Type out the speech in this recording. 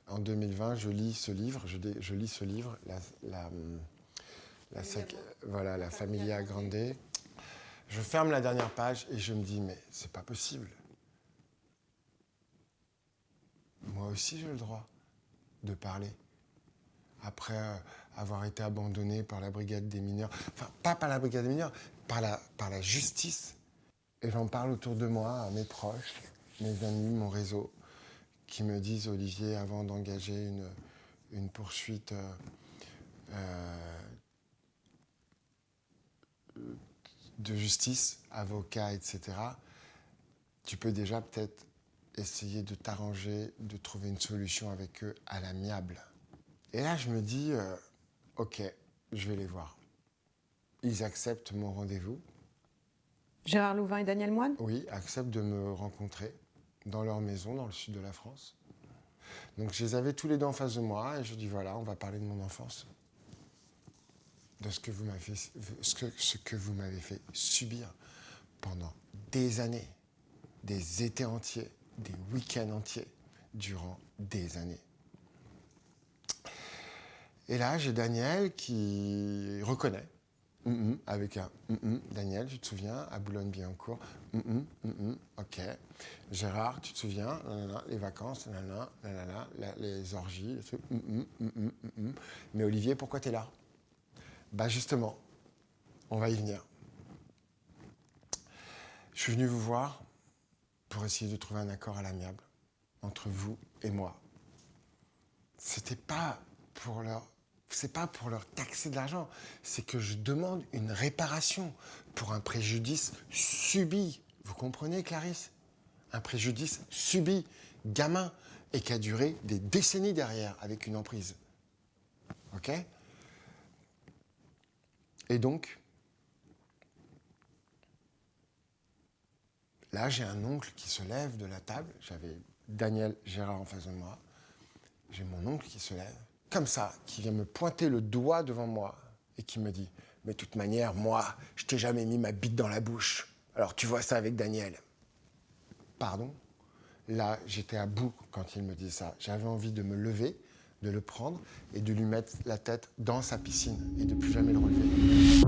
En 2020, je lis ce livre, voilà, la Familia Grande. Je ferme la dernière page et je me dis, mais c'est pas possible. Moi aussi, j'ai le droit de parler. Après avoir été abandonné par la brigade des mineurs, enfin, pas par la brigade des mineurs, par la justice. Et j'en parle autour de moi, à mes proches, mes amis, mon réseau, qui me disent, Olivier, avant d'engager une poursuite de justice, avocat, etc., tu peux déjà peut-être essayer de t'arranger, de trouver une solution avec eux à l'amiable. Et là, je me dis, ok, je vais les voir. Ils acceptent mon rendez-vous. Gérard Louvain et Daniel Moine? Oui, acceptent de me rencontrer dans leur maison, dans le sud de la France. Donc je les avais tous les deux en face de moi et je dis, voilà, on va parler de mon enfance. De ce que vous m'avez fait subir pendant des années, des étés entiers, des week-ends entiers, durant des années. Et là, j'ai Daniel qui reconnaît, avec un Daniel, tu te souviens, à Boulogne-Billancourt, ok. Gérard, tu te souviens, les vacances, les orgies, mais Olivier, pourquoi tu es là? Bah justement, on va y venir. Je suis venu vous voir pour essayer de trouver un accord à l'amiable entre vous et moi. C'est pas pour leur taxer de l'argent, c'est que je demande une réparation pour un préjudice subi. Vous comprenez, Clarisse? Un préjudice subi, gamin, et qui a duré des décennies derrière avec une emprise. Ok? Et donc, là, j'ai un oncle qui se lève de la table. J'avais Daniel Gérard en face de moi. J'ai mon oncle qui se lève, comme ça, qui vient me pointer le doigt devant moi et qui me dit « Mais de toute manière, moi, je t'ai jamais mis ma bite dans la bouche. Alors tu vois ça avec Daniel. » Pardon? Là, j'étais à bout quand il me dit ça. J'avais envie de me lever, de le prendre et de lui mettre la tête dans sa piscine et de plus jamais le relever.